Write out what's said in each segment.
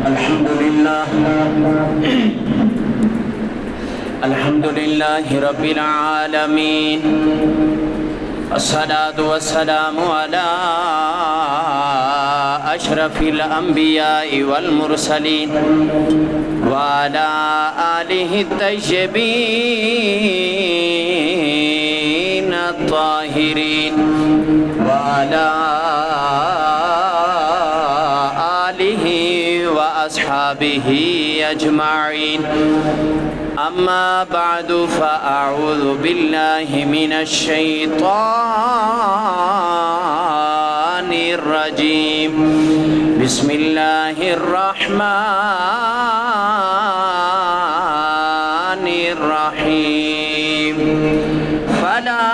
الحمد لله رب العالمين، الصلاة والسلام على أشرف الأنبياء والمرسلين وعلى آله الطيبين الطاهرين وعلى آله وأصحابه أجمعين. أما بعد فأعوذ بالله من الشيطان الرجيم. بسم الله الرحمن الرحيم. فلا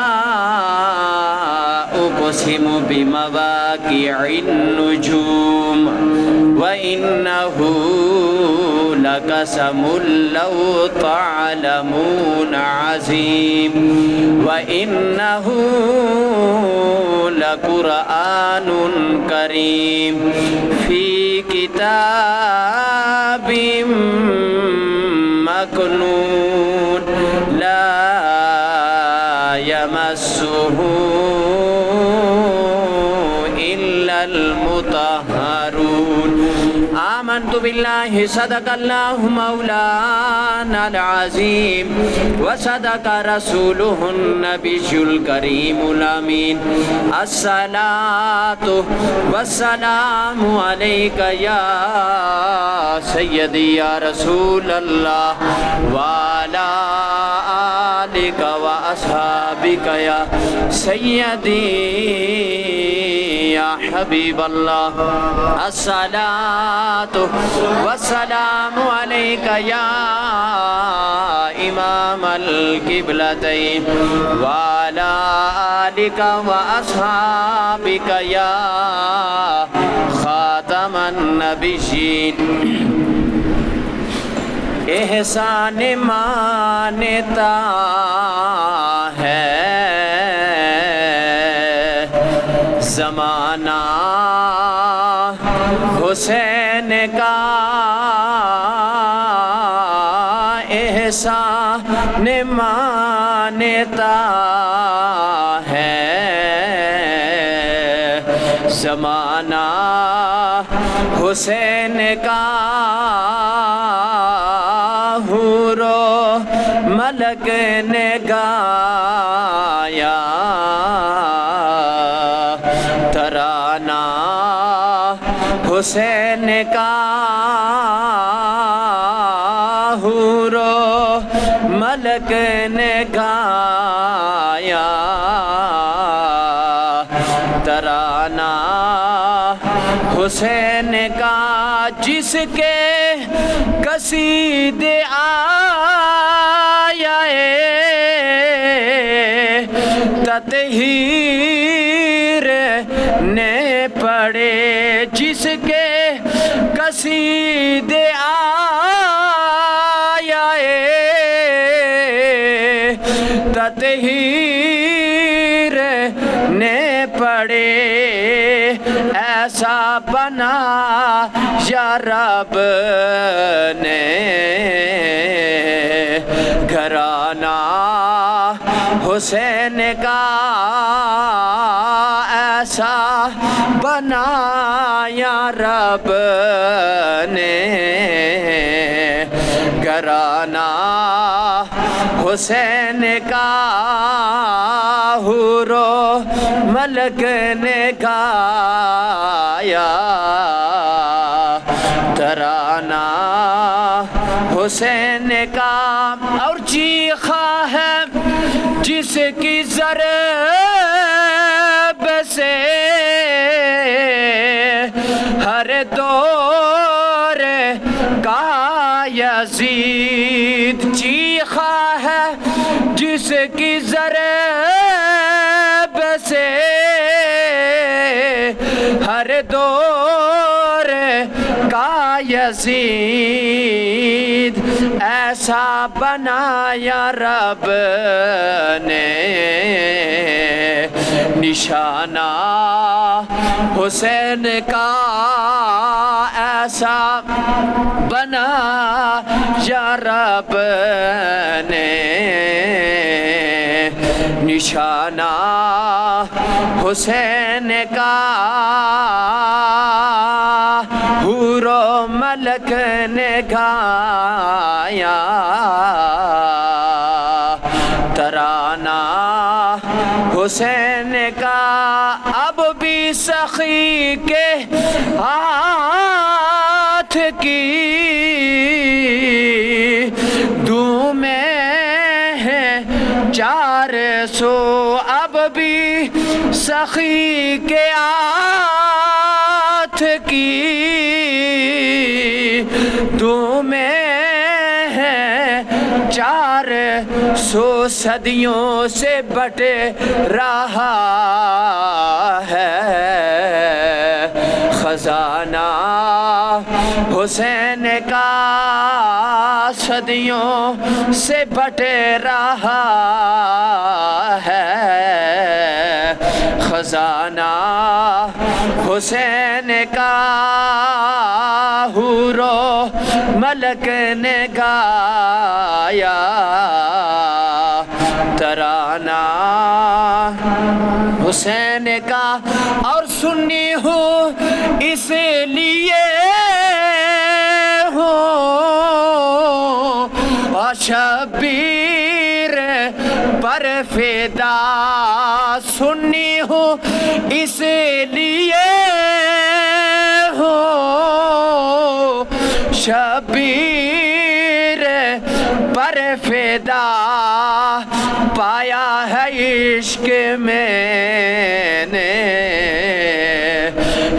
أقسم بمواقع النجوم وإنه لقسم لو تعلمون عظيم وإنه لقرآن كريم في كتاب مكنون لا يمسه إلا المطهرون. آمنت بالله صدق الله مولانا العظيم وصدق رسوله النبي الكريم الأمين. الصلاة والسلام عليك يا سيدي يا رسول الله وعلى آلك وأصحابك يا سيدي يا حبيب الله. الصلاة والسلام عليك يا إمام القبلتين وعلى آلك وأصحابك يا خاتم النبيين. احسان مانتا ہے زمانہ حسین کا، احسان مانتا ہے زمانہ حسین کا. حور و ملک نے گایا ترانہ حسین کا. حور و ملک نے گایا ترانہ حسین کا. جس کے قصیدے آیا تطہیر نے پڑھے، جس کے قصیدے آیا تطہیر نے پڑھے. ایسا بنا یا رب نے گھرانہ حسین کا. ایسا بنا یا رب نے گھرانہ حسین کا. حور و ملک نے گایا ترانہ حسین کا. اور چیخا ہے جس کی ضرب سے ہر دور کا یزید. چیخا ہے جس کی ضرب سے ہر دور کا یزید. ایسا بنایا رب نے نشانہ حسین کا. ایسا بنا یا رب نے نشانہ حسین کا حور و ملک نے گایا ترانہ حسین کا اب بھی سخی کے ہاتھ کی دو میں ہے 400 اب بھی سخی کے ہاتھ کی دو میں ہے 400 صدیوں سے بٹے رہا ہے خزانہ حسین کا صدیوں سے بٹے رہا ہے خزانہ حسین کا حور و ملک نے گایا ترانہ حسین کا اور سنی ہوں اس لیے ہوں شبیر پر فدا سنی ہوں اس لیے ہوں شبیر پر فدا پایا ہے عشق میں نے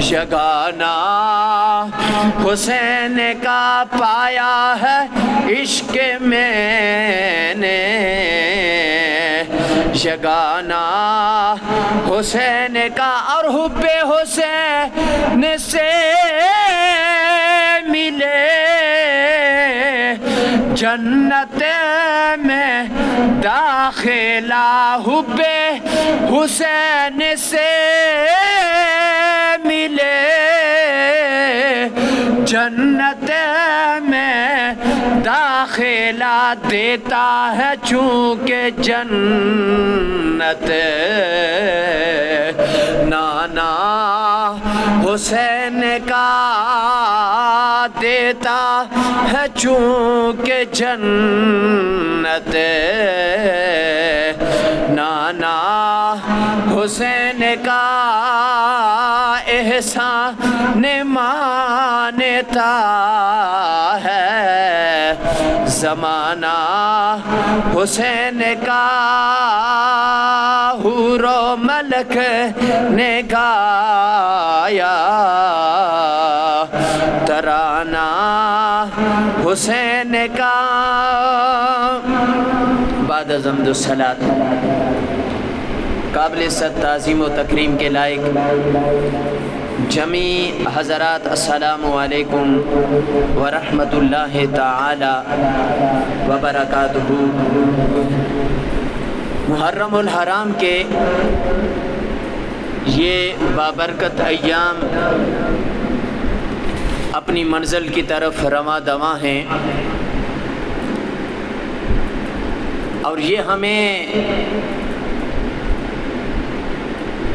یگانہ حسین کا پایا ہے عشق میں نے یگانہ حسین کا اور حب حسین سے ملے جنت میں داخلہ حب حسین سے ملے جنت میں داخلہ دیتا ہے چونکہ جنت نانا حسین کا دیتا ہے چونکہ جنت نانا حسین کا احسان مانتا ہے زمانہ حسین کا حور و ملک نے گایا ترانہ حسین کا بعد از حمد و صلاۃ قابل صد تعظیم و تکریم کے لائق جمیع حضرات السلام علیکم ورحمۃ اللہ تعالی وبرکاتہ۔ محرم الحرام کے یہ بابرکت ایام اپنی منزل کی طرف رواں دواں ہیں اور یہ ہمیں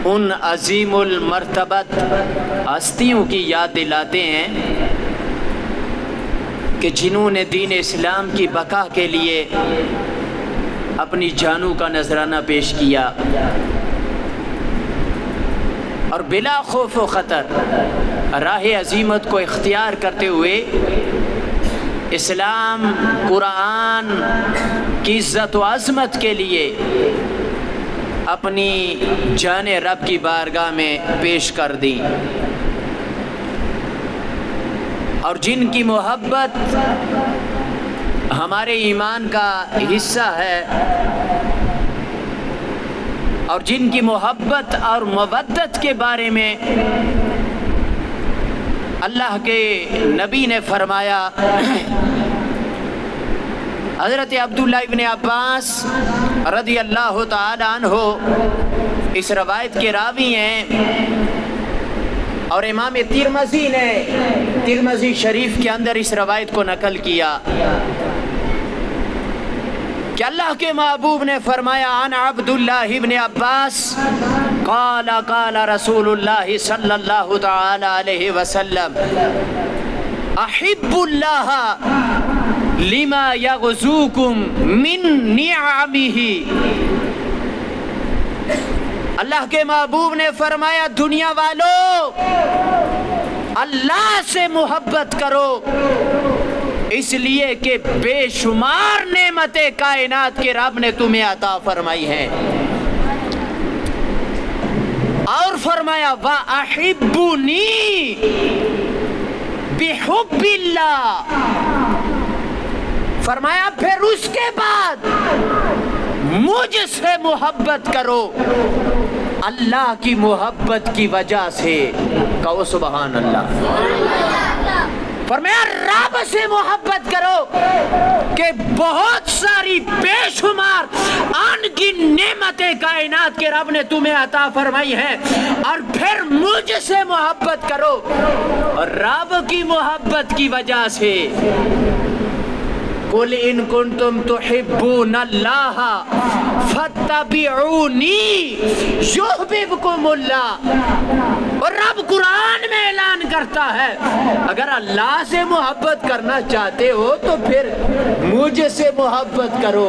ان عظیم المرتبت ہستیوں کی یاد دلاتے ہیں کہ جنہوں نے دین اسلام کی بقا کے لیے اپنی جانوں کا نذرانہ پیش کیا اور بلا خوف و خطر راہ عظیمت کو اختیار کرتے ہوئے اسلام قرآن کی عزت و عظمت کے لیے اپنی جان رب کی بارگاہ میں پیش کر دی اور جن کی محبت ہمارے ایمان کا حصہ ہے اور جن کی محبت اور مودت کے بارے میں اللہ کے نبی نے فرمایا، حضرت عبداللہ ابن عباس رضی اللہ تعالی عنہ اس روایت کے راوی ہیں اور امام ترمذی نے ترمذی شریف کے اندر اس روایت کو نقل کیا کہ اللہ کے محبوب نے فرمایا عن عبداللہ ابن عباس قال قال رسول اللہ صلی اللہ تعالی علیہ وسلم احب اللہ لما یغزوکم من نعمہ. اللہ کے محبوب نے فرمایا دنیا والو اللہ سے محبت کرو اس لیے کہ بے شمار نعمتیں کائنات کے رب نے تمہیں عطا فرمائی ہیں. اور فرمایا وَأَحِبُّنِي بِحُبِّ اللَّهِ. فرمایا پھر اس کے بعد مجھ سے محبت کرو اللہ کی محبت کی وجہ سے. کہو سبحان اللہ. فرمایا رب سے محبت کرو کہ بہت ساری بے شمار ان کی نعمتیں کائنات کے رب نے تمہیں عطا فرمائی ہیں. اور پھر مجھ سے محبت کرو رب کی محبت کی وجہ سے. قل ان کنتم تحبون اللہ فاتبعونی یحببکم اللہ. اور رب قرآن میں اعلان کرتا ہے اگر اللہ سے محبت کرنا چاہتے ہو تو پھر مجھ سے محبت کرو.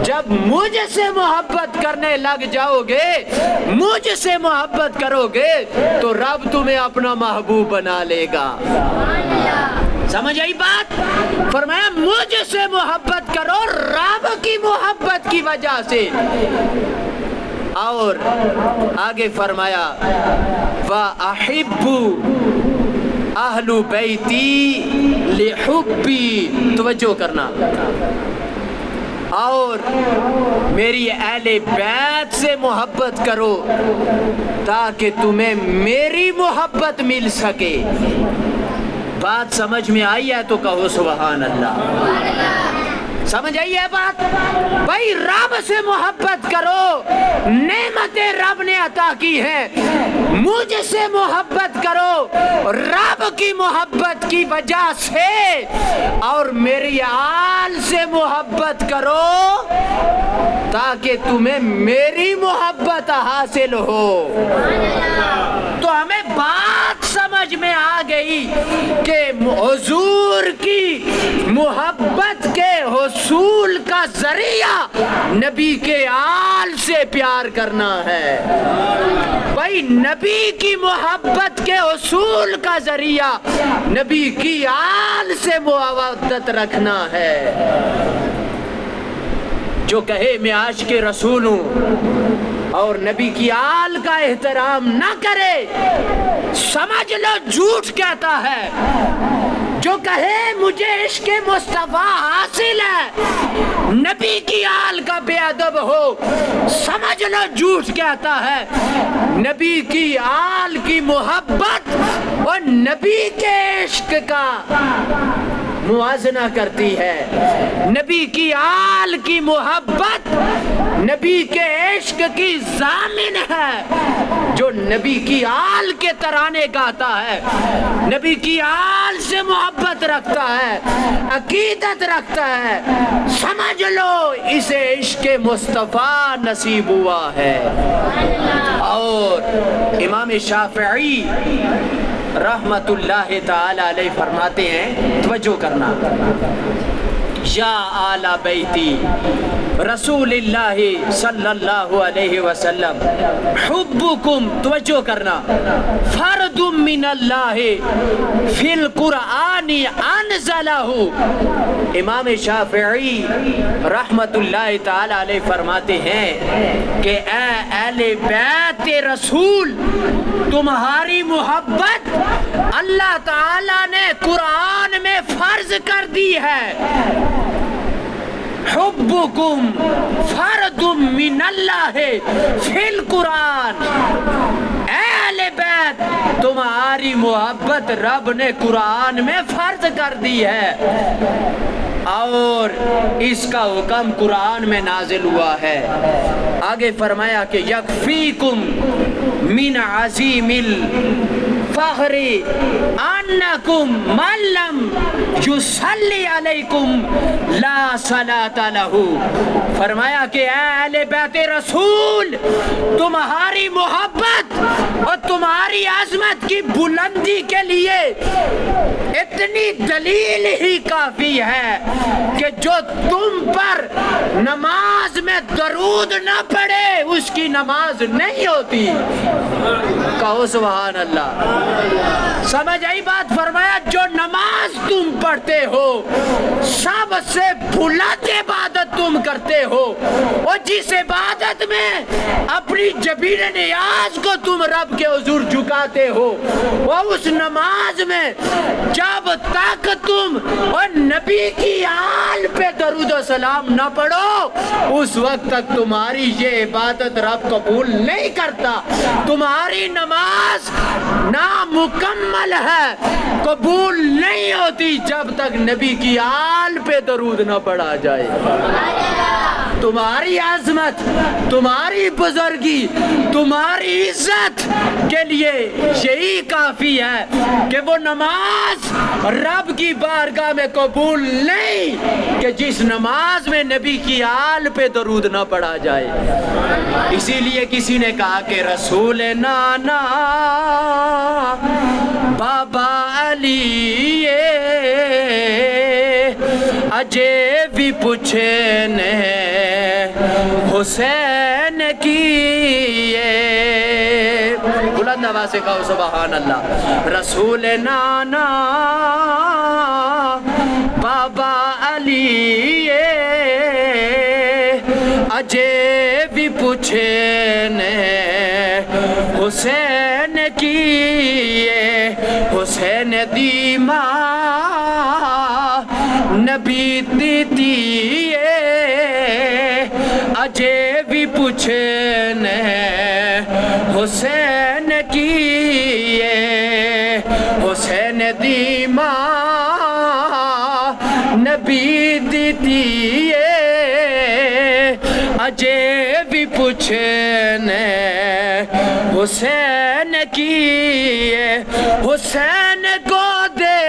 جب مجھ سے محبت کرنے لگ جاؤ گے مجھ سے محبت کرو گے تو رب تمہیں اپنا محبوب بنا لے گا. سمجھ آئی بات؟ فرمایا مجھ سے محبت کرو رب کی محبت کی وجہ سے. اور آگے فرمایا وَأَحِبُّ أَهْلُ بَيْتِي لِحُبِّي. توجہ کرنا. اور میری اہل بیت سے محبت کرو تاکہ تمہیں میری محبت مل سکے. بات سمجھ میں آئی ہے تو کہو سبحان اللہ. سمجھ آئی ہے بات؟ بھائی رب سے محبت کرو نعمتیں رب نے عطا کی ہیں. مجھ سے محبت کرو رب کی محبت کی وجہ سے. اور میری آل سے محبت کرو تاکہ تمہیں میری محبت حاصل ہو. تو ہمیں بات سمجھ میں آ گئی کہ حضور کی محبت کے حصول کا ذریعہ نبی کے آل سے پیار کرنا ہے. بھائی نبی کی محبت کے حصول کا ذریعہ نبی کی آل سے محبت رکھنا ہے. جو کہے میں عاشق رسول ہوں اور نبی کی آل کا احترام نہ کرے سمجھ لو جھوٹ کہتا ہے. جو کہے مجھے عشق مصطفیٰ حاصل ہے نبی کی آل کا بے ادب ہو سمجھ لو جھوٹ کہتا ہے. نبی کی آل کی محبت اور نبی کے عشق کا موازنہ کرتی ہے. نبی کی آل کی محبت نبی کے عشق کی ضامن ہے. جو نبی کی آل کے ترانے گاتا ہے نبی کی آل سے محبت رکھتا ہے عقیدت رکھتا ہے سمجھ لو اسے عشق مصطفیٰ نصیب ہوا ہے. اور امام شافعی رحمت اللہ تعالی علیہ فرماتے ہیں توجہ کرنا یا آل بیتی رسول اللہ صلی اللہ علیہ وسلم حبکم. توجہ کرنا فرد من اللہ فی القرآن انزلہ. امام شافعی رحمت اللہ تعالی علیہ فرماتے ہیں کہ اے اہل بیت رسول تمہاری محبت اللہ تعالی نے قرآن میں فرض کر دی ہے. حبکم فرد من اللہ فی القرآن. اے اہل بیت تمہاری محبت رب نے قرآن میں فرض کر دی ہے اور اس کا حکم قرآن میں نازل ہوا ہے. آگے فرمایا کہ یکفیکم من عظیم الفضل الفخر انکم من لم یصلی علیکم لا صلاۃ لہ. فرمایا کہ اے اہل بیت رسول، تمہاری محبت اور تمہاری عظمت کی بلندی کے لیے اتنی دلیل ہی کافی ہے کہ جو تم پر نماز میں درود نہ پڑھے اس کی نماز نہیں ہوتی. کہو سبحان اللہ. سمجھ آئی بات؟ فرمایا جو نماز تم پڑھتے ہو، سب سے بلند عبادت تم کرتے ہو، اور جس عبادت میں اپنی جبین نیاز کو تم رب کے حضور جھکاتے ہو، وہ اس نماز میں جب تک تم اور نبی کی آل پہ درود و سلام نہ پڑھو اس وقت تک تمہاری یہ عبادت رب قبول نہیں کرتا. تمہاری نماز نامکمل ہے، قبول نہیں ہوتی جب تک نبی کی آل پہ درود نہ پڑھا جائے. تمہاری عظمت، تمہاری بزرگی، تمہاری عزت کے لیے یہی کافی ہے کہ وہ نماز رب کی بارگاہ میں قبول نہیں کہ جس نماز میں نبی کی آل پہ درود نہ پڑھا جائے. اسی لیے کسی نے کہا کہ رسول نانا بابا علی اجے بھی پوچھے نے حسین کی. بلند آواز سے کہو سبحان اللہ. رسول نانا بابا علی اجے بھی پوچھے نے حسین کی. حسین دی ماں نبی دیتی اجے بھی پوچھے نے حسین کی. حسین دی ماں نبی دیتی اجے بھی پوچھے نے حسین کی. حسین کو دے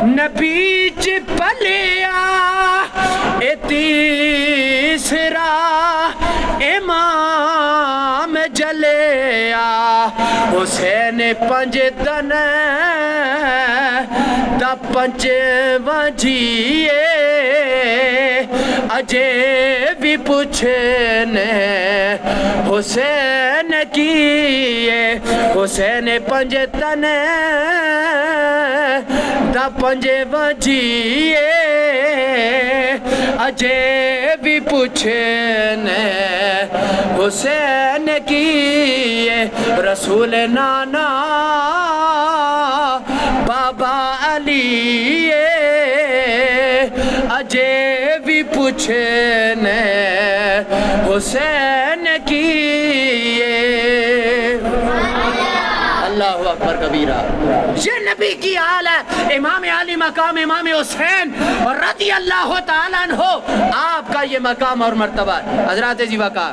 نبی پلیا تیسرا امام جلیا. حسین پنج دن دا پنج وجیے اجے بھی پوچھے نے حسین کی. حسین پنج تن دا پنج وجیے اجے بھی پوچھے نے حسین کی. رسول نانا بابا علی اجے بھی پوچھے نے حسین کی. اللہ اکبر کبیرہ. یہ نبی کی آل ہے. امام علی مقام امام حسین رضی اللہ تعالیٰ عنہ، آپ کا یہ مقام اور مرتبہ. حضرات جی وقار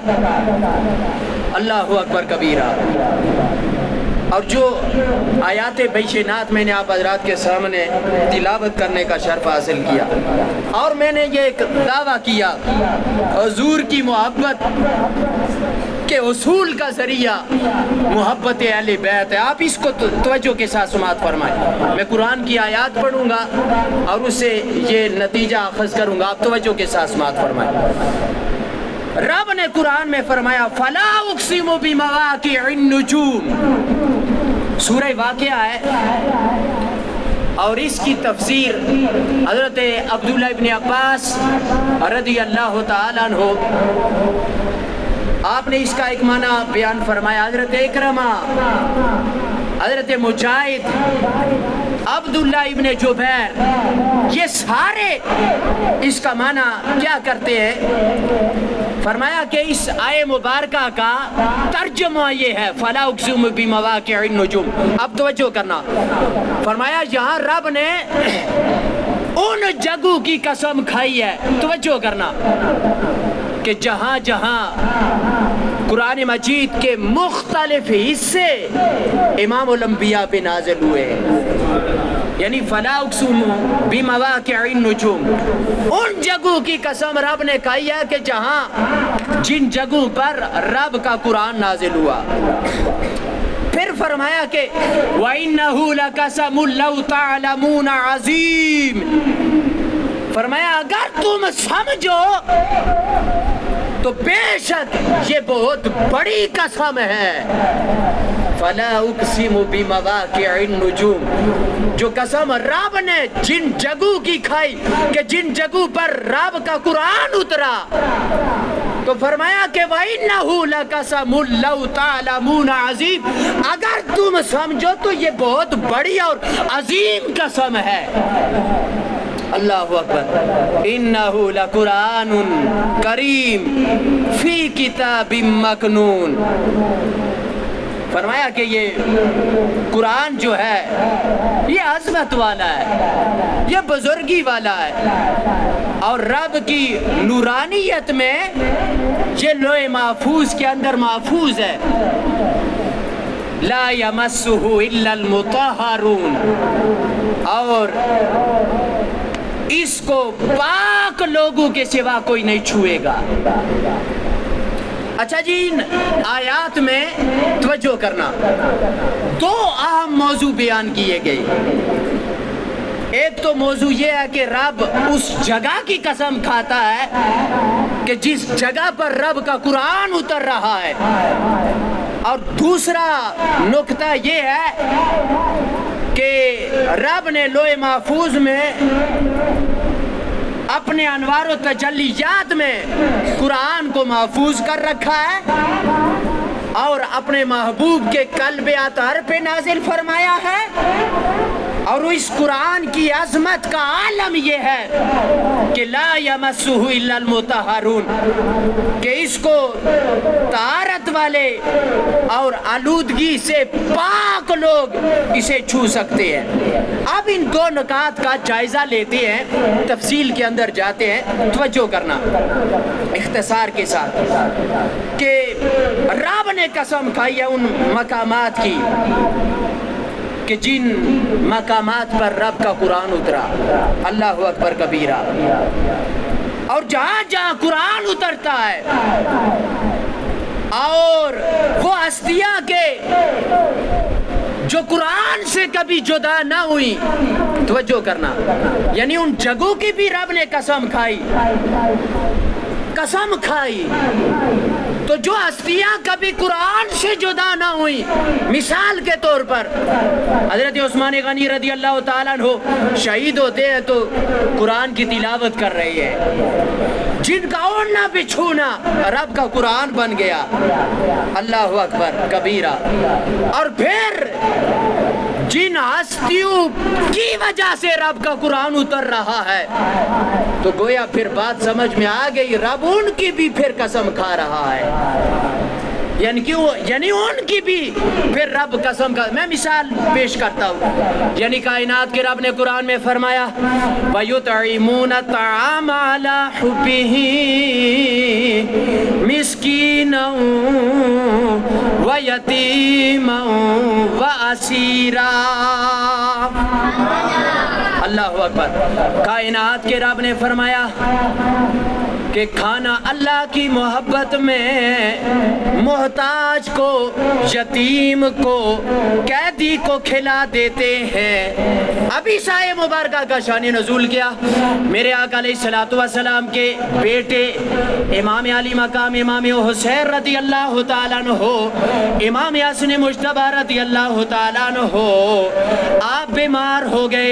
اللہ اکبر کبیرہ. اور جو آیات بینات میں نے آپ حضرات کے سامنے تلاوت کرنے کا شرف حاصل کیا، اور میں نے یہ ایک دعویٰ کیا حضور کی محبت کے اصول کا ذریعہ محبت اہل بیت ہے. آپ اس کو توجہ کے ساتھ سماعت فرمائیں. میں قرآن کی آیات پڑھوں گا اور اس سے یہ نتیجہ اخذ کروں گا. آپ توجہ کے ساتھ سماعت فرمائیں. رب نے قرآن میں فرمایا فلا اقسم بمواقع النجوم. سورہ واقعہ ہے اور اس کی تفسیر حضرت عبداللہ ابن عباس رضی اللہ تعالیٰ عنہ آپ نے اس کا ایک معنی بیان فرمایا. حضرت اکرمہ، حضرت مجاہد، عبداللہ ابن جبیر، یہ سارے اس کا معنی کیا کرتے ہیں؟ فرمایا کہ اس آیے مبارکہ کا ترجمہ یہ ہے فلا اقسم بمواقع النجوم. اب توجہ کرنا. فرمایا یہاں رب نے ان جگہوں کی قسم کھائی ہے. توجہ کرنا کہ جہاں جہاں قرآن مجید کے مختلف حصے امام الانبیاء پہ نازل ہوئے ہیں. یعنی فلا اقسم بمواقع النجوم، ان جگہوں کی قسم رب نے کہی ہے کہ جہاں جن جگہوں پر رب کا قرآن نازل ہوا. پھر فرمایا کہ وَإِنَّهُ لَقَسَمٌ لَوْ تَعْلَمُونَ عَظِيمٌ، فرمایا اگر تم سمجھو تو بے شک یہ بہت بڑی قسم ہے. فلا اقسم بمواقع النجوم، جو قسم رب نے جن جگہوں کی کھائی کہ جن جگہوں پر رب کا قرآن اترا، تو فرمایا کہ وَإِنَّهُ لَقَسَمٌ لَوْ تَعْلَمُونَ عَظِيمٌ، اگر تم سمجھو تو یہ بہت بڑی اور عظیم قسم ہے. اللہ اکبر. انہ لقرآن کریم فی کتاب مکنون، فرمایا کہ یہ قرآن جو ہے یہ عظمت والا ہے، یہ بزرگی والا ہے، اور رب کی نورانیت میں یہ لوح محفوظ کے اندر محفوظ ہے. لا یمسہ الا المطہرون، اور اس کو پاک لوگوں کے سوا کوئی نہیں چھوئے گا. اچھا جی، ان آیات میں توجہ کرنا، دو اہم موضوع بیان کیے گئے. ایک تو موضوع یہ ہے کہ رب اس جگہ کی قسم کھاتا ہے کہ جس جگہ پر رب کا قرآن اتر رہا ہے، اور دوسرا نکتہ یہ ہے کہ رب نے لوح محفوظ میں اپنے انوار و تجلیات میں قرآن کو محفوظ کر رکھا ہے، اور اپنے محبوب کے قلب اطہر پہ نازل فرمایا ہے. اور اس قرآن کی عظمت کا عالم یہ ہے کہ لا یمسہ الا المطہرون، کہ اس کو طہارت والے اور آلودگی سے پاک لوگ اسے چھو سکتے ہیں. اب ان دو نکات کا جائزہ لیتے ہیں، تفصیل کے اندر جاتے ہیں. توجہ کرنا اختصار کے ساتھ کہ رب نے قسم کھائی ہے ان مقامات کی کہ جن مقامات پر رب کا قرآن اترا. اللہ اکبر کبیرہ. اور جہاں جہاں قرآن اترتا ہے اور وہ ہستیاں کے جو قرآن سے کبھی جدا نہ ہوئی، توجہ کرنا، یعنی ان جگہوں کی بھی رب نے قسم کھائی. تو جو ہستیاں کبھی قرآن سے جدا نہ ہوئی، مثال کے طور پر حضرت عثمان غنی رضی اللہ تعالیٰ عنہ شہید ہوتے ہیں تو قرآن کی تلاوت کر رہے ہیں، جن کا اوڑھنا بچھونا رب کا قرآن بن گیا. اللہ اکبر کبیرہ. اور پھر جن ہستیوں کی وجہ سے رب کا قرآن اتر رہا ہے، تو گویا پھر بات سمجھ میں آ گئی، رب ان کی بھی پھر قسم کھا رہا ہے. یعنی ان کی بھی پھر رب قسم کا. میں مثال پیش کرتا ہوں. یعنی کائنات کے رب نے قرآن میں فرمایا وَيُطْعِمُونَ الطَّعَامَ عَلَى حُبِّهِ مِسْكِينًا وَيَتِيمًا وَأَسِيرًا. اللہ اکبر. کائنات کے رب نے فرمایا کہ کھانا اللہ کی محبت میں محتاج کو، یتیم کو، قیدی کو کھلا دیتے ہیں. ابھی سائے مبارکہ کا شان نزول کیا. میرے آقا علیہ الصلوۃ والسلام کے بیٹے امام علی مقام امام حسین رضی اللہ تعالیٰ عنہ، امام حسن مجتبی رضی اللہ تعالیٰ عنہ، آپ بیمار ہو گئے.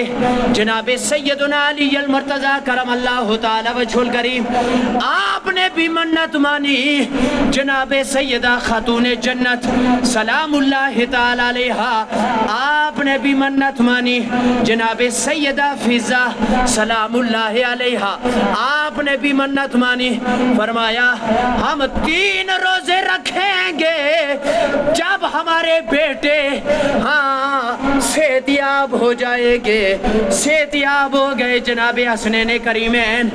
جناب سیدنا علی المرتضی کرم اللہ تعالیٰ وجہ الکریم، آپ نے بھی منت مانی. جناب سیدہ خاتون جنت سلام اللہ تعالی علیہا، آپ نے بھی منت مانی. جناب سیدہ فضا سلام اللہ علیہا، آپ نے بھی منت مانی. فرمایا ہم 3 روزے رکھیں گے جب ہمارے بیٹے صحت یاب ہو جائے گے. صحت یاب ہو گئے جناب حسنین کریمین.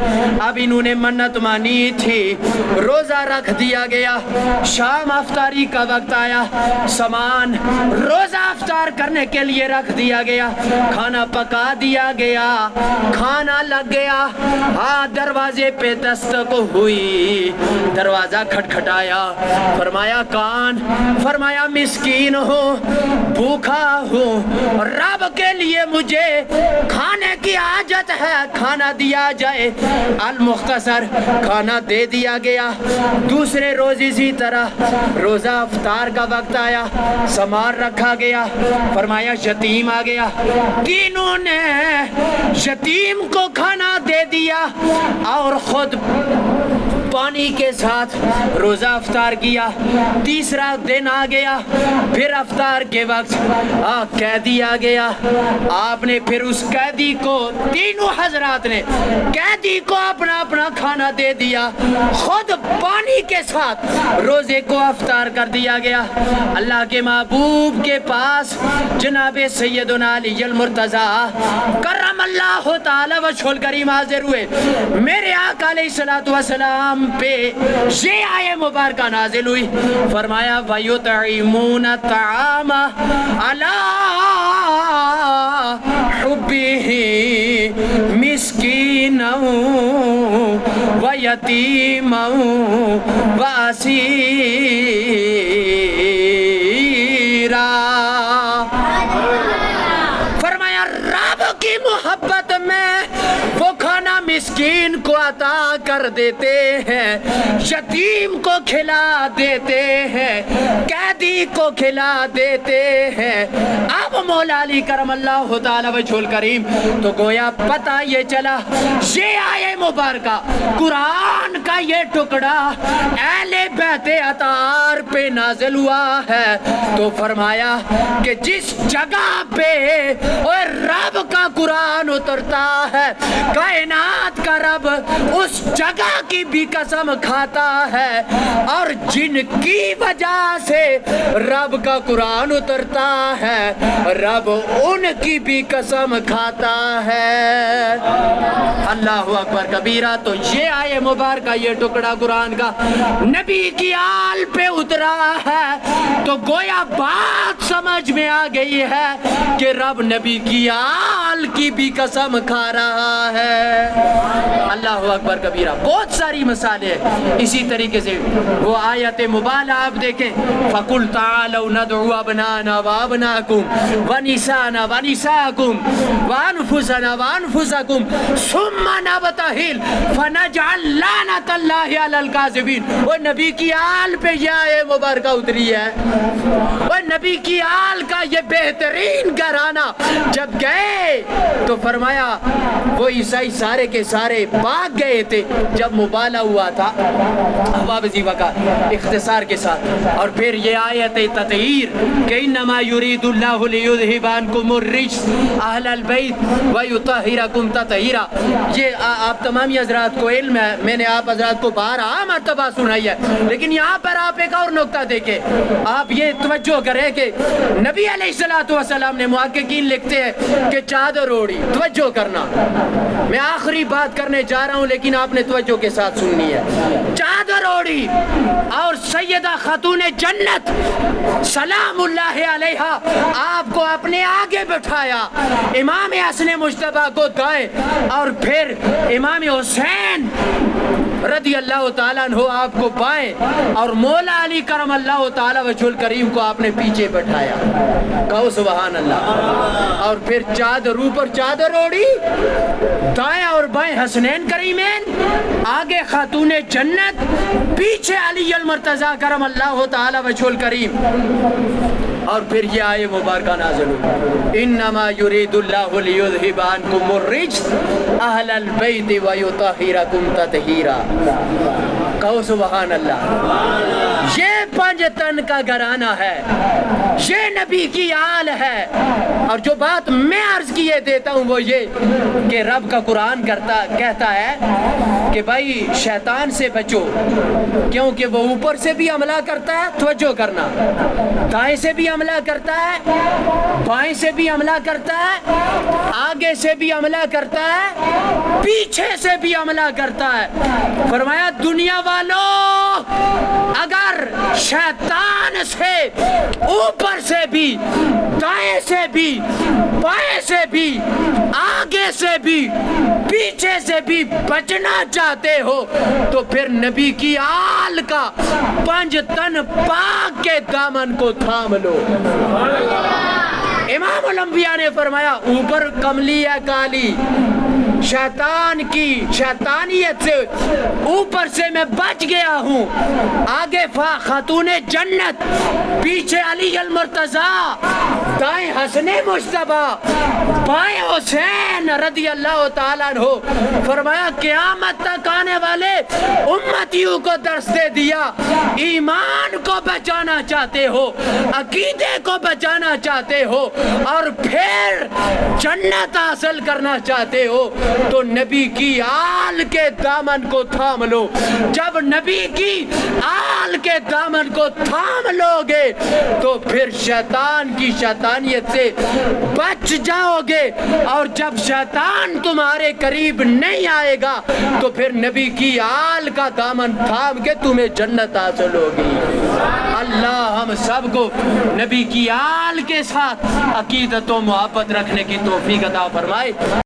اب انہوں نے منت مانی تھی. روزہ رکھ دیا گیا. شام افطاری کا وقت آیا. سامان روزہ افطار کرنے کے لیے رکھ دیا گیا. کھانا پکا دیا گیا. کھانا لگ گیا. ہاں دروازے پہ دستک ہوئی. دروازہ کھٹکھٹایا. فرمایا کون؟ فرمایا مسکین ہوں, بھوکا ہوں, رب کے لیے مجھے کھانے کی حاجت ہے, کھانا دیا جائے. المختصر کھانا دے دیا گیا. دوسرے روز اسی طرح روزہ افطار کا وقت آیا. سامان رکھا گیا. فرمایا یتیم آ گیا. تینوں نے یتیم کو کھانا دے دیا اور خود پانی کے ساتھ روزہ افطار کیا. تیسرا دن آ گیا. پھر افطار کے وقت قیدی آ گیا. آپ نے پھر اس قیدی کو, تینوں حضرات نے قیدی کو اپنا اپنا کھانا دے دیا. خود پانی کے ساتھ روزے کو افطار کر دیا گیا. اللہ کے محبوب کے پاس جناب سیدنا علی المرتضیٰ کرم اللہ تعالی وجہہ الکریم حاضر ہوئے. میرے آقا علیہ الصلوۃ والسلام پہ یہ آیہ مبارکہ نازل ہوئی. فرمایا وَيُطْعِمُونَ الطَّعَامَ عَلَىٰ حُبِّهِ مِسْكِينًا وَيَتِيمًا وَأَسِيرًا. فرمایا رب کی محبت میں وہ کھانا مسکین کو عطا کر دیتے ہیں, یتیم کو کھلا دیتے ہیں, قیدی کو کھلا دیتے ہیں. اب مولا علی کرم اللہ تعالی وجہہ الکریم تو گویا پتہ یہ چلا یہ آیہ مبارکہ قرآن کا یہ ٹکڑا اہل بیت اطہار پہ نازل ہوا ہے. تو فرمایا کہ جس جگہ پہ اور رب کا قرآن اترتا ہے, کائنات کا رب اس جگہ کی بھی قسم کھاتا ہے, اور جن کی وجہ سے رب کا قرآن اترتا ہے رب ان کی بھی قسم کھاتا ہے. اللہ اکبر کبیرہ. تو یہ آیہ مبارکہ یہ ٹکڑا قرآن کا نبی کی آل پہ اترا ہے. تو گویا بات سمجھ میں آ گئی ہے کہ رب نبی کی آل کی بھی قسم کھا رہا ہے. اللہ اکبر کبیرہ. بہت ساری مثالیں اسی طریقے سے. وہ آیت مبالہ آپ دیکھیں, فَقُلْ تَعَالَوْا نَدْعُوا أَبْنَاءَنَا وَأَبْنَاءَكُمْ وَنِسَاءَنَا وَنِسَاءَكُمْ وَأَنفُسَنَا وَأَنفُسَكُمْ ثُمَّ نَبْتَهِلْ فَنَجْعَلْ لَعْنَةَ اللَّهِ عَلَى الْكَاذِبِينَ. وہ نبی کی آل پہ یہ آیہ مبارکہ اتری ہے. وہ نبی کی آل کا یہ بہترین گھرانہ جب گئے تو فرمایا وہ عیسائی سارے کے سارے بھاگ گئے تھے جب مبالہ ہوا تھا ابواب ذیوہ کا اختصار کے ساتھ. اور پھر یہ آیت تطہیر کہ انما یرید اللہ لیذہب عنکم الرجس اہل البیت ویطہرکم تطہیرا. یہ آپ تمامی حضرات کو علم ہے, میں نے آپ حضرات کو بارہا مرتبہ سنائی ہے, لیکن یہاں پر آپ ایک اور نقطہ دیکھیں. آپ یہ توجہ کریں کہ نبی علیہ السلام نے, محققین لکھتے ہیں کہ چادر اوڑھی. توجہ کرنا, میں آخری بات کرنے جا رہا ہوں لیکن آپ نے توجہ کے ساتھ سننی ہے. چادر اوڑھی اور سیدہ خاتون جنت سلام اللہ علیہا آپ کو اپنے آگے بٹھایا, امام حسن مجتبیٰ کو دائیں اور پھر امام حسین رضی اللہ تعالیٰ عنہ آپ کو بائیں, اور مولا علی کرم اللہ تعالیٰ وجہہ الکریم کو آپ نے پیچھے بٹھایا. کہو سبحان اللہ. اور پھر چادر اوپر چادر اوڑھی, دائیں اور بائیں حسنین کریمین, آگے خاتون جنت, پیچھے علی المرتضیٰ کرم اللہ تعالیٰ وجہہ الکریم. اور پھر یہ آیہ مبارکہ نازل ہوئی, انما یرید اللہ لیذہب عنکم الرجس اہل البیت ویطہرکم تطہیرا. کہو سبحان اللہ. یہ یہ پنج تن کا گھرانہ ہے، یہ نبی کی آل ہے۔ اور جو بات میں عرض کیے دیتا ہوں وہ یہ کہ رب کا قرآن کہتا ہے کہ بھائی شیطان سے بچو، کیونکہ وہ اوپر سے بھی حملہ کرتا ہے، توجہ کرنا، دائیں سے بھی حملہ کرتا ہے، بائیں سے بھی حملہ کرتا ہے، آگے سے بھی حملہ کرتا ہے، پیچھے سے بھی حملہ کرتا ہے۔ فرمایا دنیا والوں، اگر شیطان سے اوپر سے بھی، دائیں سے بھی، بائیں سے بھی، آگے سے بھی، پیچھے سے بھی بچنا چاہتے ہو تو پھر نبی کی آل کا پنج تن پاک کے دامن کو تھام لو۔ امام الانبیاء نے فرمایا اوپر کملی ہے کالی، شیطان کی شیطانیت سے اوپر سے میں بچ گیا ہوں، آگے خاتون جنت، پیچھے علی المرتضیٰ، دائیں حسن مجتبیٰ، بائیں حسین رضی اللہ تعالیٰ عنہ۔ فرمایا قیامت تک آنے والے امتیوں کو درس دے دیا، ایمان کو بچانا چاہتے ہو، عقیدے کو بچانا چاہتے ہو اور پھر جنت حاصل کرنا چاہتے ہو تو نبی کی آل کے دامن کو تھام لو۔ جب نبی کی آل کے دامن کو تھام لو گے تو پھر شیطان کی شیطانیت سے بچ جاؤ گے، اور جب شیطان تمہارے قریب نہیں آئے گا تو پھر نبی کی آل کا دامن تھام کے تمہیں جنت حاصل ہوگی۔ اللہ ہم سب کو نبی کی آل کے ساتھ عقیدت و محبت رکھنے کی توفیق عطا فرمائے۔